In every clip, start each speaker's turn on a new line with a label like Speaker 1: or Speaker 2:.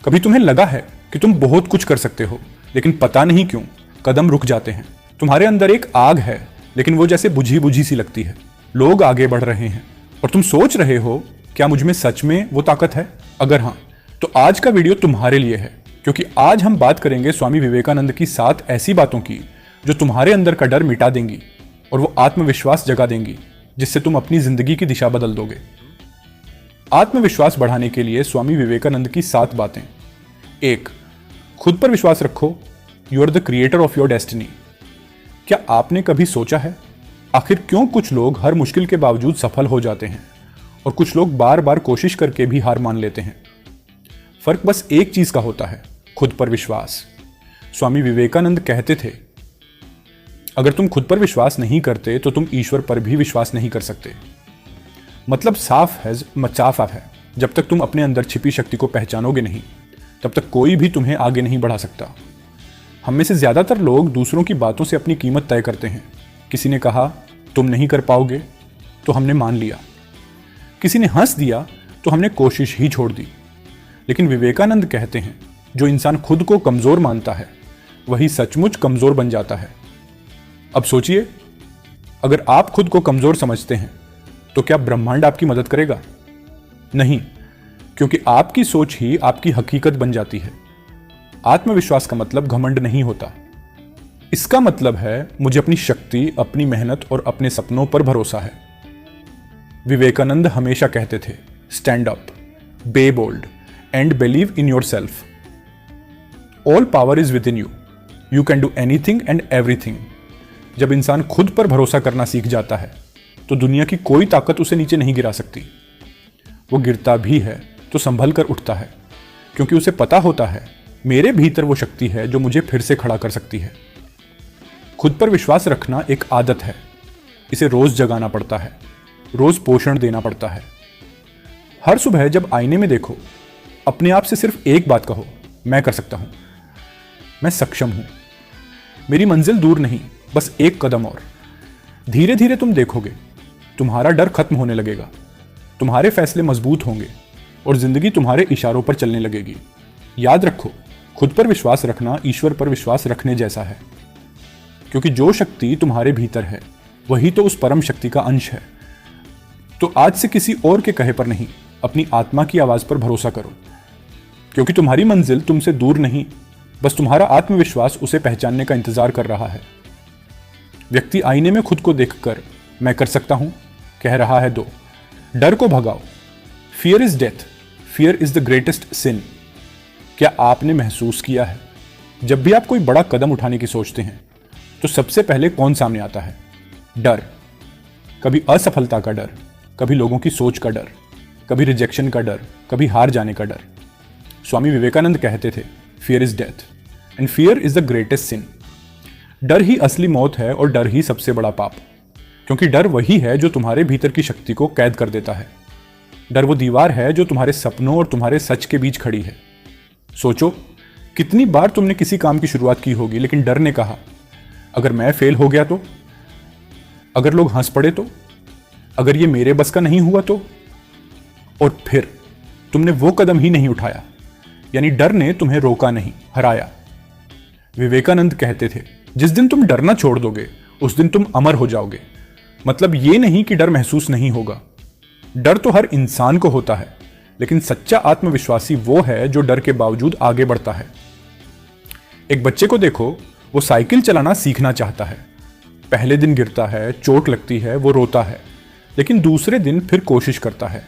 Speaker 1: कभी तुम्हें लगा है कि तुम बहुत कुछ कर सकते हो, लेकिन पता नहीं क्यों कदम रुक जाते हैं। तुम्हारे अंदर एक आग है, लेकिन वो जैसे बुझी बुझी सी लगती है। लोग आगे बढ़ रहे हैं और तुम सोच रहे हो, क्या मुझ में सच में वो ताकत है? अगर हाँ, तो आज का वीडियो तुम्हारे लिए है, क्योंकि आज हम बात करेंगे स्वामी विवेकानंद की 7 ऐसी बातों की जो तुम्हारे अंदर का डर मिटा देंगी और वो आत्मविश्वास जगा देंगी, जिससे तुम अपनी जिंदगी की दिशा बदल दोगे। आत्मविश्वास बढ़ाने के लिए स्वामी विवेकानंद की 7 बातें। 1. खुद पर विश्वास रखो। You are the creator of your destiny. क्या आपने कभी सोचा है आखिर क्यों कुछ लोग हर मुश्किल के बावजूद सफल हो जाते हैं और कुछ लोग बार बार कोशिश करके भी हार मान लेते हैं? फर्क बस एक चीज का होता है, खुद पर विश्वास। स्वामी विवेकानंद कहते थे, अगर तुम खुद पर विश्वास नहीं करते तो तुम ईश्वर पर भी विश्वास नहीं कर सकते। मतलब साफ है, जब तक तुम अपने अंदर छिपी शक्ति को पहचानोगे नहीं, तब तक कोई भी तुम्हें आगे नहीं बढ़ा सकता। हम में से ज्यादातर लोग दूसरों की बातों से अपनी कीमत तय करते हैं। किसी ने कहा तुम नहीं कर पाओगे, तो हमने मान लिया। किसी ने हंस दिया तो हमने कोशिश ही छोड़ दी। लेकिन विवेकानंद कहते हैं, जो इंसान खुद को कमजोर मानता है वही सचमुच कमजोर बन जाता है। अब सोचिए, अगर आप खुद को कमजोर समझते हैं तो क्या ब्रह्मांड आपकी मदद करेगा? नहीं, क्योंकि आपकी सोच ही आपकी हकीकत बन जाती है। आत्मविश्वास का मतलब घमंड नहीं होता। इसका मतलब है मुझे अपनी शक्ति, अपनी मेहनत और अपने सपनों पर भरोसा है। विवेकानंद हमेशा कहते थे, stand up, be bold and believe in yourself. All power is within you, you can do anything and everything. जब इंसान खुद पर भरोसा करना सीख जाता है तो दुनिया की कोई ताकत उसे नीचे नहीं गिरा सकती। वो गिरता भी है तो संभल कर उठता है, क्योंकि उसे पता होता है मेरे भीतर वो शक्ति है जो मुझे फिर से खड़ा कर सकती है। खुद पर विश्वास रखना एक आदत है। इसे रोज जगाना पड़ता है, रोज पोषण देना पड़ता है। हर सुबह जब आईने में देखो, अपने आप से सिर्फ एक बात कहो, मैं कर सकता हूं, मैं सक्षम हूं, मेरी मंजिल दूर नहीं, बस एक कदम और। धीरे धीरे तुम देखोगे तुम्हारा डर खत्म होने लगेगा, तुम्हारे फैसले मजबूत होंगे और जिंदगी तुम्हारे इशारों पर चलने लगेगी। याद रखो, खुद पर विश्वास रखना ईश्वर पर विश्वास रखने जैसा है, क्योंकि जो शक्ति तुम्हारे भीतर है वही तो उस परम शक्ति का अंश है। तो आज से किसी और के कहे पर नहीं, अपनी आत्मा की आवाज पर भरोसा करो, क्योंकि तुम्हारी मंजिल तुमसे दूर नहीं, बस तुम्हारा आत्मविश्वास उसे पहचानने का इंतजार कर रहा है। व्यक्ति आईने में खुद को देखकर मैं कर सकता हूं कह रहा है, दो डर को भगाओ। Fear is death, fear is the greatest sin. क्या आपने महसूस किया है, जब भी आप कोई बड़ा कदम उठाने की सोचते हैं तो सबसे पहले कौन सामने आता है? डर। कभी असफलता का डर, कभी लोगों की सोच का डर, कभी रिजेक्शन का डर, कभी हार जाने का डर। स्वामी विवेकानंद कहते थे, fear is death and fear is the greatest sin. डर ही असली मौत है और डर ही सबसे बड़ा पाप, क्योंकि डर वही है जो तुम्हारे भीतर की शक्ति को कैद कर देता है। डर वो दीवार है जो तुम्हारे सपनों और तुम्हारे सच के बीच खड़ी है। सोचो, कितनी बार तुमने किसी काम की शुरुआत की होगी, लेकिन डर ने कहा, अगर मैं फेल हो गया तो, अगर लोग हंस पड़े तो, अगर ये मेरे बस का नहीं हुआ तो, और फिर तुमने वो कदम ही नहीं उठाया। यानी डर ने तुम्हें रोका नहीं, हराया। विवेकानंद कहते थे, जिस दिन तुम डरना छोड़ दोगे उस दिन तुम अमर हो जाओगे। मतलब ये नहीं कि डर महसूस नहीं होगा, डर तो हर इंसान को होता है, लेकिन सच्चा आत्मविश्वासी वो है जो डर के बावजूद आगे बढ़ता है। एक बच्चे को देखो, वो साइकिल चलाना सीखना चाहता है। पहले दिन गिरता है, चोट लगती है, वो रोता है, लेकिन दूसरे दिन फिर कोशिश करता है,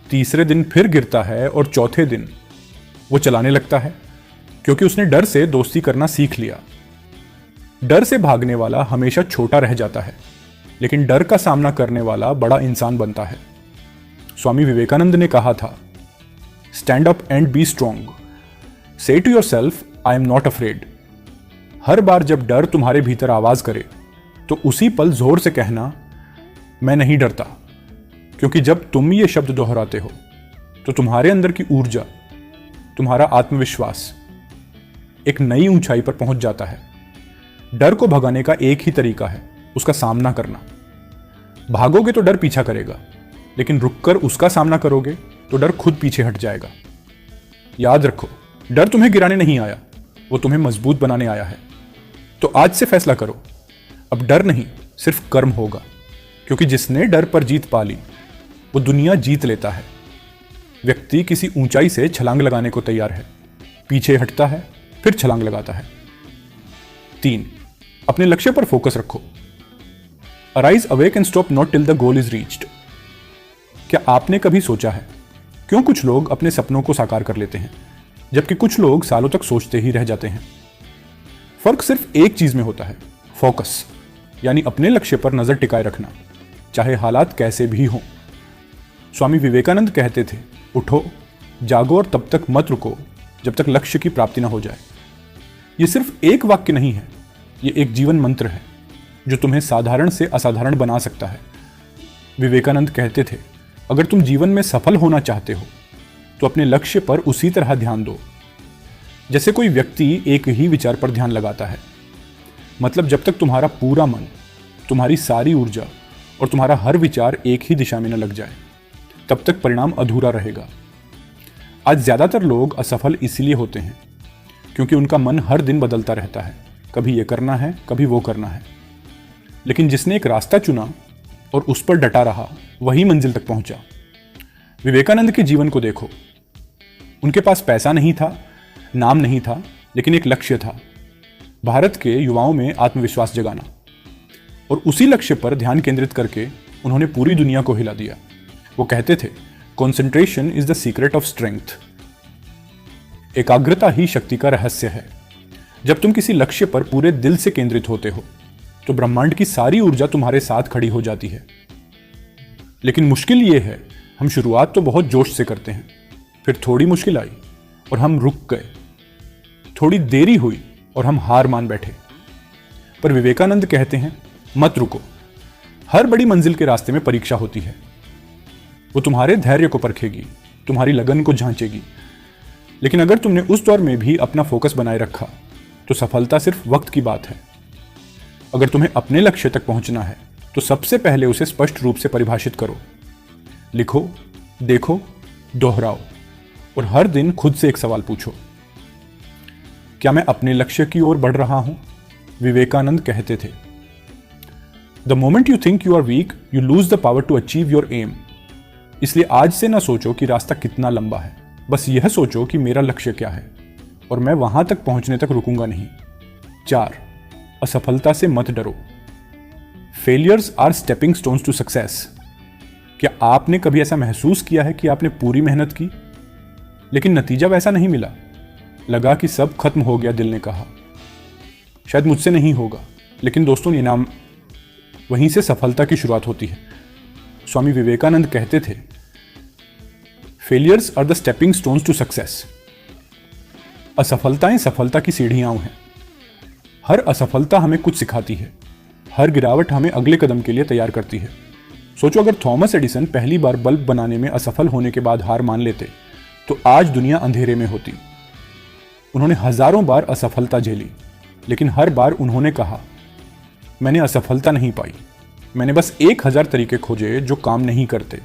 Speaker 1: तीसरे दिन फिर गिरता है और चौथे दिन वो चलाने लगता है, क्योंकि उसने डर से दोस्ती करना सीख लिया। डर से भागने वाला हमेशा छोटा रह जाता है, लेकिन डर का सामना करने वाला बड़ा इंसान बनता है। स्वामी विवेकानंद ने कहा था, stand up and be strong, say to yourself I am not afraid. हर बार जब डर तुम्हारे भीतर आवाज करे तो उसी पल जोर से कहना, मैं नहीं डरता, क्योंकि जब तुम ये शब्द दोहराते हो तो तुम्हारे अंदर की ऊर्जा, तुम्हारा आत्मविश्वास एक नई ऊंचाई पर पहुंच जाता है। डर को भगाने का एक ही तरीका है, उसका सामना करना। भागोगे तो डर पीछा करेगा, लेकिन रुककर उसका सामना करोगे तो डर खुद पीछे हट जाएगा। याद रखो, डर तुम्हें गिराने नहीं आया, वो तुम्हें मजबूत बनाने आया है। तो आज से फैसला करो, अब डर नहीं, सिर्फ कर्म होगा, क्योंकि जिसने डर पर जीत पा ली वो दुनिया जीत लेता है। व्यक्ति किसी ऊंचाई से छलांग लगाने को तैयार है, पीछे हटता है, फिर छलांग लगाता है। 3. अपने लक्ष्य पर फोकस रखो। Arise awake and stop not till the goal is reached. क्या आपने कभी सोचा है क्यों कुछ लोग अपने सपनों को साकार कर लेते हैं जबकि कुछ लोग सालों तक सोचते ही रह जाते हैं? फर्क सिर्फ एक चीज में होता है, फोकस, यानी अपने लक्ष्य पर नजर टिकाए रखना, चाहे हालात कैसे भी हों। स्वामी विवेकानंद कहते थे, उठो, जागो और तब तक मत रुको जब तक लक्ष्य की प्राप्ति न हो जाए। यह सिर्फ एक वाक्य नहीं है, यह एक जीवन मंत्र है जो तुम्हें साधारण से असाधारण बना सकता है। विवेकानंद कहते थे, अगर तुम जीवन में सफल होना चाहते हो तो अपने लक्ष्य पर उसी तरह ध्यान दो जैसे कोई व्यक्ति एक ही विचार पर ध्यान लगाता है। मतलब जब तक तुम्हारा पूरा मन, तुम्हारी सारी ऊर्जा और तुम्हारा हर विचार एक ही दिशा में न लग जाए, तब तक परिणाम अधूरा रहेगा। आज ज्यादातर लोग असफल इसलिए होते हैं क्योंकि उनका मन हर दिन बदलता रहता है, कभी ये करना है, कभी वो करना है। लेकिन जिसने एक रास्ता चुना और उस पर डटा रहा, वही मंजिल तक पहुंचा। विवेकानंद के जीवन को देखो, उनके पास पैसा नहीं था, नाम नहीं था, लेकिन एक लक्ष्य था, भारत के युवाओं में आत्मविश्वास जगाना। और उसी लक्ष्य पर ध्यान केंद्रित करके उन्होंने पूरी दुनिया को हिला दिया। वो कहते थे, concentration is the secret of strength. एकाग्रता ही शक्ति का रहस्य है। जब तुम किसी लक्ष्य पर पूरे दिल से केंद्रित होते हो तो ब्रह्मांड की सारी ऊर्जा तुम्हारे साथ खड़ी हो जाती है। लेकिन मुश्किल ये है, हम शुरुआत तो बहुत जोश से करते हैं, फिर थोड़ी मुश्किल आई और हम रुक गए, थोड़ी देरी हुई और हम हार मान बैठे। पर विवेकानंद कहते हैं, मत रुको, हर बड़ी मंजिल के रास्ते में परीक्षा होती है। वो तुम्हारे धैर्य को परखेगी, तुम्हारी लगन को जांचेगी। लेकिन अगर तुमने उस दौर में भी अपना फोकस बनाए रखा तो सफलता सिर्फ वक्त की बात है। अगर तुम्हें अपने लक्ष्य तक पहुंचना है तो सबसे पहले उसे स्पष्ट रूप से परिभाषित करो। लिखो, देखो, दोहराओ और हर दिन खुद से एक सवाल पूछो, क्या मैं अपने लक्ष्य की ओर बढ़ रहा हूं? विवेकानंद कहते थे, the moment you think you are weak you lose the power to achieve your aim. इसलिए आज से ना सोचो कि रास्ता कितना लंबा है, बस यह सोचो कि मेरा लक्ष्य क्या है और मैं वहां तक पहुंचने तक रुकूंगा नहीं। 4. असफलता से मत डरो। Failures are stepping stones to success. क्या आपने कभी ऐसा महसूस किया है कि आपने पूरी मेहनत की लेकिन नतीजा वैसा नहीं मिला? लगा कि सब खत्म हो गया, दिल ने कहा शायद मुझसे नहीं होगा। लेकिन दोस्तों, ये नाम वहीं से सफलता की शुरुआत होती है। स्वामी विवेकानंद कहते थे, failures are the stepping stones to success. असफलताएं सफलता की सीढ़ियां हैं। हर असफलता हमें कुछ सिखाती है, हर गिरावट हमें अगले कदम के लिए तैयार करती है। सोचो, अगर थॉमस एडिसन पहली बार बल्ब बनाने में असफल होने के बाद हार मान लेते तो आज दुनिया अंधेरे में होती। उन्होंने हजारों बार असफलता झेली, लेकिन हर बार उन्होंने कहा, मैंने असफलता नहीं पाई, मैंने बस 1000 तरीके खोजे जो काम नहीं करते।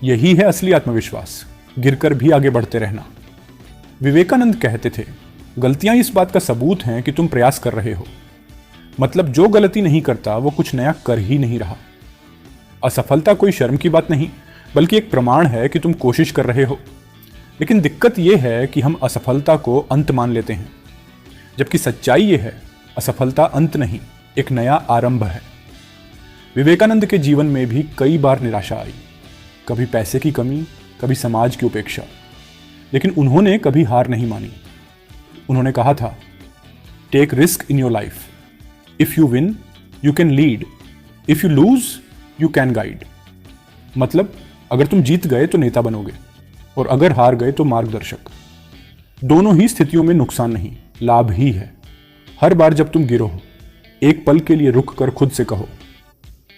Speaker 1: यही है असली आत्मविश्वास, गिरकर भी आगे बढ़ते रहना। विवेकानंद कहते थे, गलतियां इस बात का सबूत हैं कि तुम प्रयास कर रहे हो। मतलब जो गलती नहीं करता वो कुछ नया कर ही नहीं रहा। असफलता कोई शर्म की बात नहीं, बल्कि एक प्रमाण है कि तुम कोशिश कर रहे हो। लेकिन दिक्कत यह है कि हम असफलता को अंत मान लेते हैं, जबकि सच्चाई यह है, असफलता अंत नहीं, एक नया आरंभ है। विवेकानंद के जीवन में भी कई बार निराशा आई, कभी पैसे की कमी, कभी समाज की उपेक्षा, लेकिन उन्होंने कभी हार नहीं मानी। उन्होंने कहा था, take risk in your life, if you win you can lead, if you lose you can guide. मतलब अगर तुम जीत गए तो नेता बनोगे और अगर हार गए तो मार्गदर्शक। दोनों ही स्थितियों में नुकसान नहीं, लाभ ही है। हर बार जब तुम गिरो, एक पल के लिए रुक कर खुद से कहो,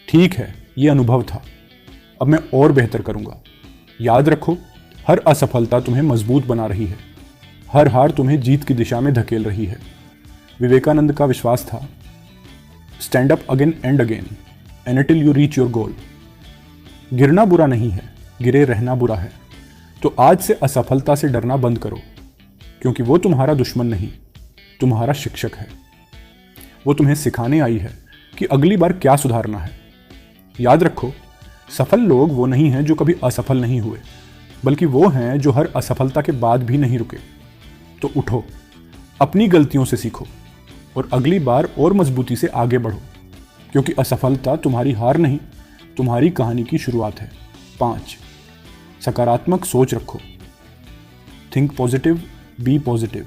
Speaker 1: ठीक है, यह अनुभव था, अब मैं और बेहतर करूंगा। याद रखो, हर असफलता तुम्हें मजबूत बना रही है, हर हार तुम्हें जीत की दिशा में धकेल रही है। विवेकानंद का विश्वास था, stand up again and again and till you reach your goal. गिरना बुरा नहीं है, गिरे रहना बुरा है। तो आज से असफलता से डरना बंद करो, क्योंकि वो तुम्हारा दुश्मन नहीं, तुम्हारा शिक्षक है। वो तुम्हें सिखाने आई है कि अगली बार क्या सुधारना है। याद रखो, सफल लोग वो नहीं हैं जो कभी असफल नहीं हुए, बल्कि वो हैं जो हर असफलता के बाद भी नहीं रुके। तो उठो, अपनी गलतियों से सीखो और अगली बार और मजबूती से आगे बढ़ो, क्योंकि असफलता तुम्हारी हार नहीं, तुम्हारी कहानी की शुरुआत है। 5, सकारात्मक सोच रखो। Think positive, be positive.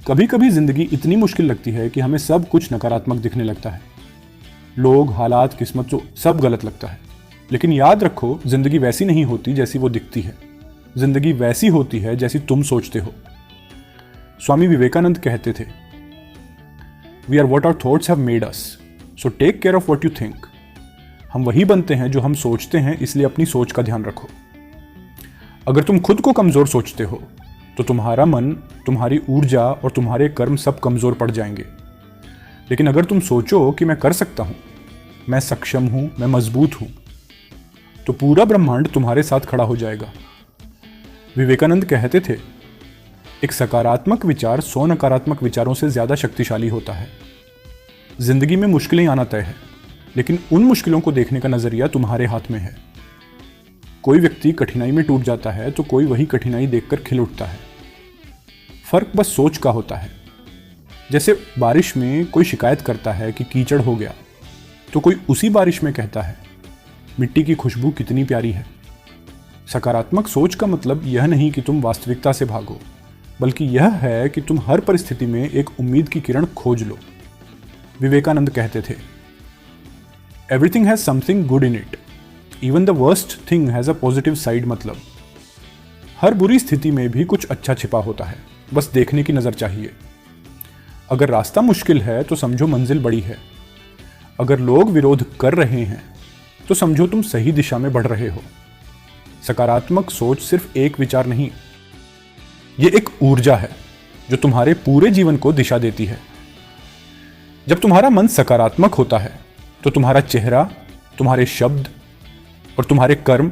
Speaker 1: कभी कभी जिंदगी इतनी मुश्किल लगती है कि हमें सब कुछ नकारात्मक दिखने लगता है। लोग, हालात, किस्मत, जो सब गलत लगता है। लेकिन याद रखो, जिंदगी वैसी नहीं होती जैसी वो दिखती है। जिंदगी वैसी होती है जैसी तुम सोचते हो। स्वामी विवेकानंद कहते थे, we are what our thoughts have made us, so take care of what you think. हम वही बनते हैं जो हम सोचते हैं, इसलिए अपनी सोच का ध्यान रखो। अगर तुम खुद को कमजोर सोचते हो तो तुम्हारा मन, तुम्हारी ऊर्जा और तुम्हारे कर्म सब कमजोर पड़ जाएंगे। लेकिन अगर तुम सोचो कि मैं कर सकता हूं, मैं सक्षम हूं, मैं मजबूत हूं, तो पूरा ब्रह्मांड तुम्हारे साथ खड़ा हो जाएगा। विवेकानंद कहते थे, एक सकारात्मक विचार 100 नकारात्मक विचारों से ज्यादा शक्तिशाली होता है। जिंदगी में मुश्किलें आना तय है, लेकिन उन मुश्किलों को देखने का नजरिया तुम्हारे हाथ में है। कोई व्यक्ति कठिनाई में टूट जाता है तो कोई वही कठिनाई देखकर खिल उठता है। फर्क बस सोच का होता है। जैसे बारिश में कोई शिकायत करता है कि कीचड़ हो गया, तो कोई उसी बारिश में कहता है, मिट्टी की खुशबू कितनी प्यारी है। सकारात्मक सोच का मतलब यह नहीं कि तुम वास्तविकता से भागो, बल्कि यह है कि तुम हर परिस्थिति में एक उम्मीद की किरण खोज लो। विवेकानंद कहते थे, everything has something good in it, even the worst thing has a positive side. मतलब हर बुरी स्थिति में भी कुछ अच्छा छिपा होता है, बस देखने की नजर चाहिए। अगर रास्ता मुश्किल है तो समझो मंजिल बड़ी है। अगर लोग विरोध कर रहे हैं तो समझो तुम सही दिशा में बढ़ रहे हो। सकारात्मक सोच सिर्फ एक विचार नहीं, ये एक ऊर्जा है जो तुम्हारे पूरे जीवन को दिशा देती है। जब तुम्हारा मन सकारात्मक होता है तो तुम्हारा चेहरा, तुम्हारे शब्द और तुम्हारे कर्म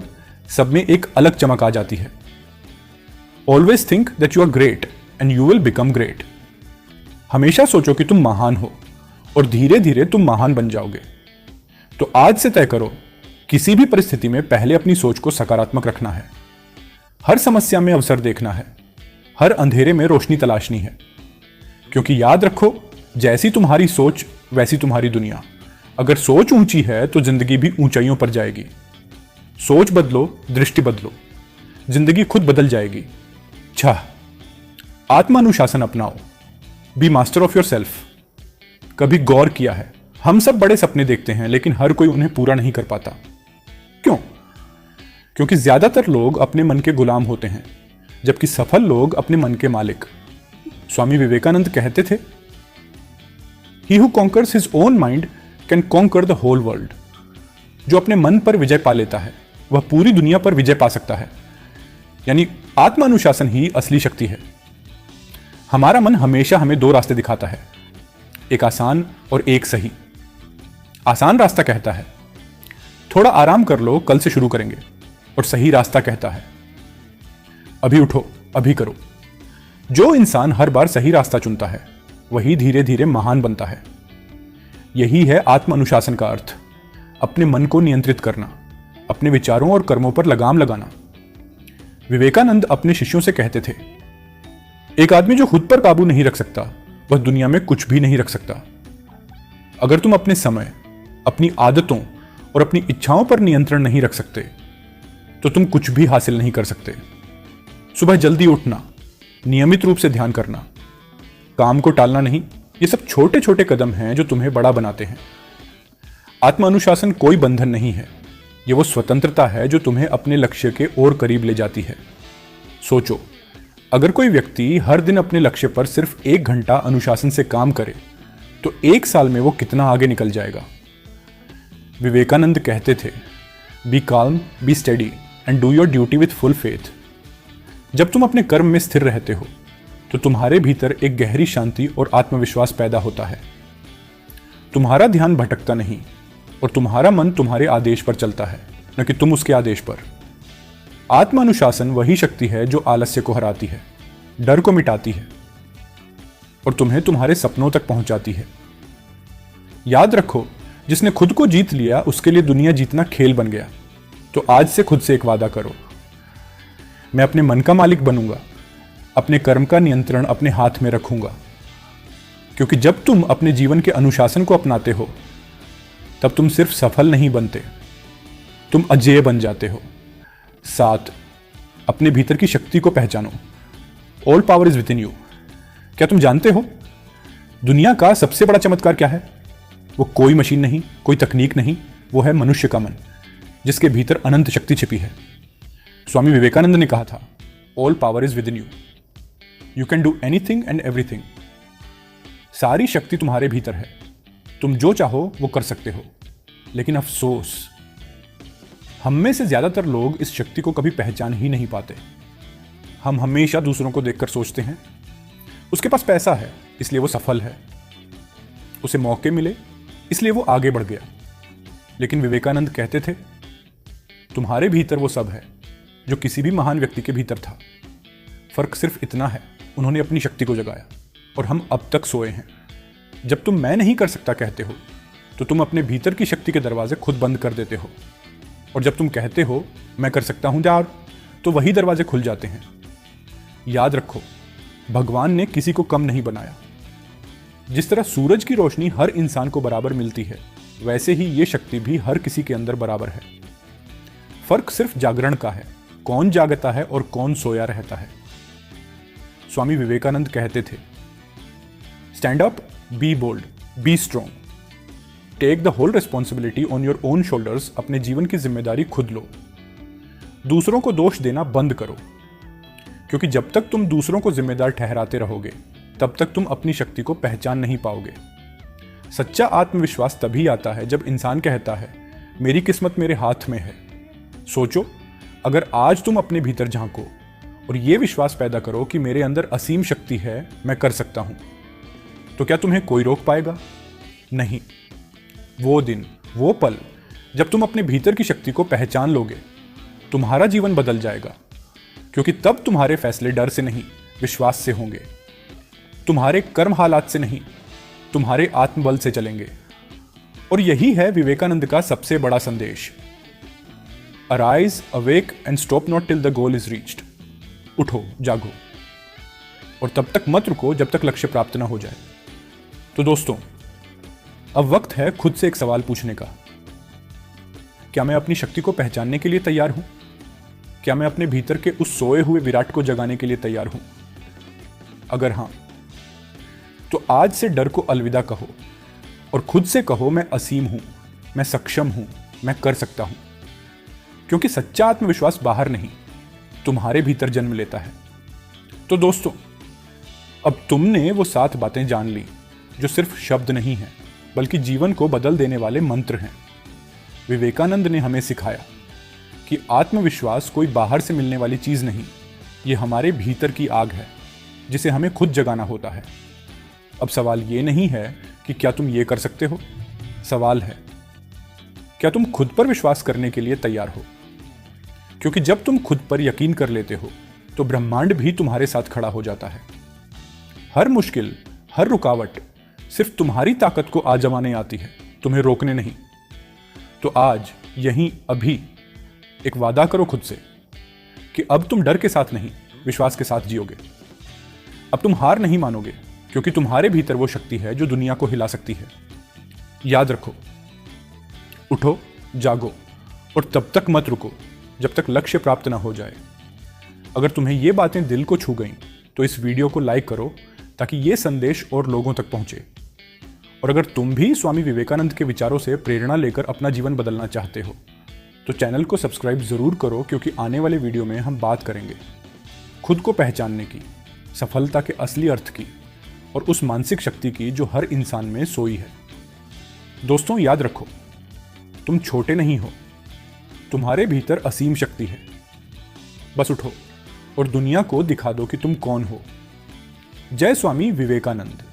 Speaker 1: सब में एक अलग चमक आ जाती है। Always think that you are great and you will become great. हमेशा सोचो कि तुम महान हो और धीरे धीरे तुम महान बन जाओगे। तो आज से तय करो, किसी भी परिस्थिति में पहले अपनी सोच को सकारात्मक रखना है। हर समस्या में अवसर देखना है, हर अंधेरे में रोशनी तलाशनी है। क्योंकि याद रखो, जैसी तुम्हारी सोच वैसी तुम्हारी दुनिया। अगर सोच ऊंची है तो जिंदगी भी ऊंचाइयों पर जाएगी। सोच बदलो, दृष्टि बदलो, जिंदगी खुद बदल जाएगी। 6, आत्मानुशासन अपनाओ। Be master of yourself. कभी गौर किया है, हम सब बड़े सपने देखते हैं लेकिन हर कोई उन्हें पूरा नहीं कर पाता। क्यों? क्योंकि ज्यादातर लोग अपने मन के गुलाम होते हैं, जबकि सफल लोग अपने मन के मालिक। स्वामी विवेकानंद कहते थे, He who conquers his own mind can conquer the whole world. जो अपने मन पर विजय पा लेता है वह पूरी दुनिया पर विजय पा सकता है। यानी आत्मानुशासन ही असली शक्ति है। हमारा मन हमेशा हमें 2 रास्ते दिखाता है, एक आसान और एक सही। आसान रास्ता कहता है थोड़ा आराम कर लो, कल से शुरू करेंगे, और सही रास्ता कहता है अभी उठो, अभी करो। जो इंसान हर बार सही रास्ता चुनता है वही धीरे धीरे महान बनता है। यही है आत्म अनुशासन का अर्थ। अपने मन को नियंत्रित करना, अपने विचारों और कर्मों पर लगाम लगाना। विवेकानंद अपने शिष्यों से कहते थे, एक आदमी जो खुद पर काबू नहीं रख सकता वह दुनिया में कुछ भी नहीं रख सकता। अगर तुम अपने समय, अपनी आदतों और अपनी इच्छाओं पर नियंत्रण नहीं रख सकते तो तुम कुछ भी हासिल नहीं कर सकते। सुबह जल्दी उठना, नियमित रूप से ध्यान करना, काम को टालना नहीं, ये सब छोटे छोटे कदम हैं जो तुम्हें बड़ा बनाते हैं। आत्म अनुशासन कोई बंधन नहीं है, ये वो स्वतंत्रता है जो तुम्हें अपने लक्ष्य के और करीब ले जाती है। सोचो, अगर कोई व्यक्ति हर दिन अपने लक्ष्य पर सिर्फ 1 घंटा अनुशासन से काम करे तो 1 साल में वो कितना आगे निकल जाएगा। विवेकानंद कहते थे, be calm, be steady and do your duty with full faith. जब तुम अपने कर्म में स्थिर रहते हो तो तुम्हारे भीतर एक गहरी शांति और आत्मविश्वास पैदा होता है। तुम्हारा ध्यान भटकता नहीं और तुम्हारा मन तुम्हारे आदेश पर चलता है, न कि तुम उसके आदेश पर। आत्म अनुशासन वही शक्ति है जो आलस्य को हराती है, डर को मिटाती है और तुम्हें तुम्हारे सपनों तक पहुंचाती है। याद रखो, जिसने खुद को जीत लिया उसके लिए दुनिया जीतना खेल बन गया। तो आज से खुद से एक वादा करो, मैं अपने मन का मालिक बनूंगा, अपने कर्म का नियंत्रण अपने हाथ में रखूंगा। क्योंकि जब तुम अपने जीवन के अनुशासन को अपनाते हो तब तुम सिर्फ सफल नहीं बनते, तुम अजेय बन जाते हो। 7, अपने भीतर की शक्ति को पहचानो। All power is within you. क्या तुम जानते हो दुनिया का सबसे बड़ा चमत्कार क्या है? वो कोई मशीन नहीं, कोई तकनीक नहीं, वो है मनुष्य का मन, जिसके भीतर अनंत शक्ति छिपी है। स्वामी विवेकानंद ने कहा था, all power is within you, you can do anything and everything. सारी शक्ति तुम्हारे भीतर है, तुम जो चाहो वो कर सकते हो। लेकिन अफसोस, हम में से ज्यादातर लोग इस शक्ति को कभी पहचान ही नहीं पाते। हम हमेशा दूसरों को देखकर सोचते हैं, उसके पास पैसा है इसलिए वो सफल है, उसे मौके मिले इसलिए वो आगे बढ़ गया। लेकिन विवेकानंद कहते थे, तुम्हारे भीतर वो सब है जो किसी भी महान व्यक्ति के भीतर था। फर्क सिर्फ इतना है, उन्होंने अपनी शक्ति को जगाया और हम अब तक सोए हैं। जब तुम मैं नहीं कर सकता कहते हो तो तुम अपने भीतर की शक्ति के दरवाजे खुद बंद कर देते हो। और जब तुम कहते हो मैं कर सकता हूं यार, तो वही दरवाजे खुल जाते हैं। याद रखो, भगवान ने किसी को कम नहीं बनाया। जिस तरह सूरज की रोशनी हर इंसान को बराबर मिलती है, वैसे ही ये शक्ति भी हर किसी के अंदर बराबर है। फर्क सिर्फ जागरण का है, कौन जागता है और कौन सोया रहता है। स्वामी विवेकानंद कहते थे, stand up, be bold, be strong, take the whole responsibility on your own shoulders. अपने जीवन की जिम्मेदारी खुद लो, दूसरों को दोष देना बंद करो। क्योंकि जब तक तुम दूसरों को जिम्मेदार ठहराते रहोगे तब तक तुम अपनी शक्ति को पहचान नहीं पाओगे। सच्चा आत्मविश्वास तभी आता है जब इंसान कहता है, मेरी किस्मत मेरे हाथ में है। सोचो, अगर आज तुम अपने भीतर झांको और ये विश्वास पैदा करो कि मेरे अंदर असीम शक्ति है, मैं कर सकता हूं, तो क्या तुम्हें कोई रोक पाएगा? नहीं। वो दिन, वो पल जब तुम अपने भीतर की शक्ति को पहचान लोगे, तुम्हारा जीवन बदल जाएगा। क्योंकि तब तुम्हारे फैसले डर से नहीं, विश्वास से होंगे। तुम्हारे कर्म हालात से नहीं, तुम्हारे आत्मबल से चलेंगे। और यही है विवेकानंद का सबसे बड़ा संदेश, arise, awake and stop not till the goal is reached. उठो, जागो और तब तक मत रुको जब तक लक्ष्य प्राप्त ना हो जाए। तो दोस्तों, अब वक्त है खुद से एक सवाल पूछने का, क्या मैं अपनी शक्ति को पहचानने के लिए तैयार हूं? क्या मैं अपने भीतर के उस सोए हुए विराट को जगाने के लिए तैयार हूं? अगर हां, तो आज से डर को अलविदा कहो और खुद से कहो, मैं असीम हूं, मैं सक्षम हूं, मैं कर सकता हूं। क्योंकि सच्चा आत्मविश्वास बाहर नहीं, तुम्हारे भीतर जन्म लेता है। तो दोस्तों, अब तुमने वो 7 बातें जान ली जो सिर्फ शब्द नहीं हैं, बल्कि जीवन को बदल देने वाले मंत्र हैं। विवेकानंद ने हमें सिखाया कि आत्मविश्वास कोई बाहर से मिलने वाली चीज नहीं, ये हमारे भीतर की आग है जिसे हमें खुद जगाना होता है। अब सवाल ये नहीं है कि क्या तुम ये कर सकते हो, सवाल है क्या तुम खुद पर विश्वास करने के लिए तैयार हो? क्योंकि जब तुम खुद पर यकीन कर लेते हो तो ब्रह्मांड भी तुम्हारे साथ खड़ा हो जाता है। हर मुश्किल, हर रुकावट सिर्फ तुम्हारी ताकत को आजमाने आती है, तुम्हें रोकने नहीं। तो आज, यहीं, अभी एक वादा करो खुद से कि अब तुम डर के साथ नहीं, विश्वास के साथ जियोगे। अब तुम हार नहीं मानोगे, क्योंकि तुम्हारे भीतर वो शक्ति है जो दुनिया को हिला सकती है। याद रखो, उठो, जागो और तब तक मत रुको जब तक लक्ष्य प्राप्त ना हो जाए। अगर तुम्हें ये बातें दिल को छू गईं तो इस वीडियो को लाइक करो ताकि ये संदेश और लोगों तक पहुंचे। और अगर तुम भी स्वामी विवेकानंद के विचारों से प्रेरणा लेकर अपना जीवन बदलना चाहते हो तो चैनल को सब्सक्राइब जरूर करो, क्योंकि आने वाले वीडियो में हम बात करेंगे खुद को पहचानने की, सफलता के असली अर्थ की और उस मानसिक शक्ति की जो हर इंसान में सोई है। दोस्तों, याद रखो, तुम छोटे नहीं हो, तुम्हारे भीतर असीम शक्ति है। बस उठो और दुनिया को दिखा दो कि तुम कौन हो। जय स्वामी विवेकानंद।